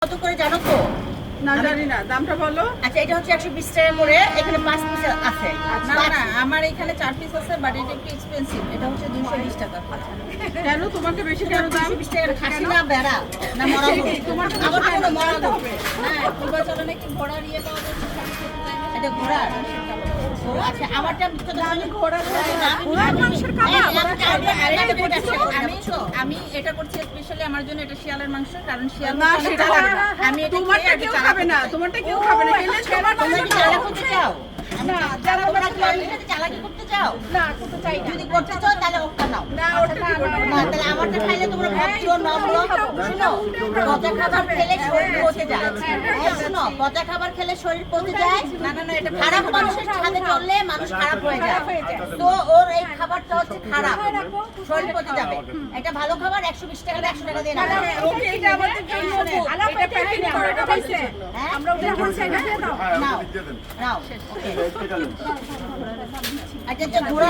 কত করে জানো তো? না জানি না, দামটা বলো। আচ্ছা, এটা হচ্ছে 120 টাকা করে, এখানে 5 পিস আছে। না না, আমার এখানে 4 পিস আছে, বাট এটা একটু এক্সপেন্সিভ। এটা হচ্ছে 220 টাকা। কেন তোমাকে বেশি কেন দাম? 220 টাকা খাসি না বেড়া না মরা গরু? তোমার তো আমার কোনো মরা গরু। না, পূর্বাচলে কি ঘোড়ার ইয়ে পাওয়া যাচ্ছে? এটা ঘোড়া। ও আচ্ছা, আমারটা তো আমি ঘোড়া ঘোড়ার মাংসের কাবাব? আমি এটা করছি স্পেশালি আমার জন্য। এটা শিয়ালের মাংস, কারণ শিয়াল না, অনেক সেটা খাবে না। আমি এটা তোমারটা কেউ খাবে না, তোমারটা কেউ খাবে না। খেলে সবার তোমরা কি চালাক হতে চাও? না, যারা তোমরা কি আমি সাথে চালাকি করতে চাও? না করতে চাই না। যদি করতে চাও তাহলে ওটা নাও। না, ওটা কি করবে? না, তাহলে আমারটা খাইলে তোমরা ভাবছো না বলো। শুনো, পচা খাবার খেলে শরীর পচে যায়। এই শুনো, পচা খাবার খেলে শরীর পচে যায়। না না না, এটা খারাপ মানুষের সাথে চললে মানুষ খারাপ হয়ে যায়। তো ওর এই খাবারটা হচ্ছে খারাপ, শরীর পচে যাবে। এটা ভালো খাবার, 120 টাকা 100 টাকা দিয়ে নাও। ওকে, এটা আমাদের জন্য এটা প্যাকেট করাটা হইছে। হ্যাঁ? আমরা ওটা বলছি না, দিয়ে দাও। নাও, নাও। ওকে। আচ্ছা, ঘোড়া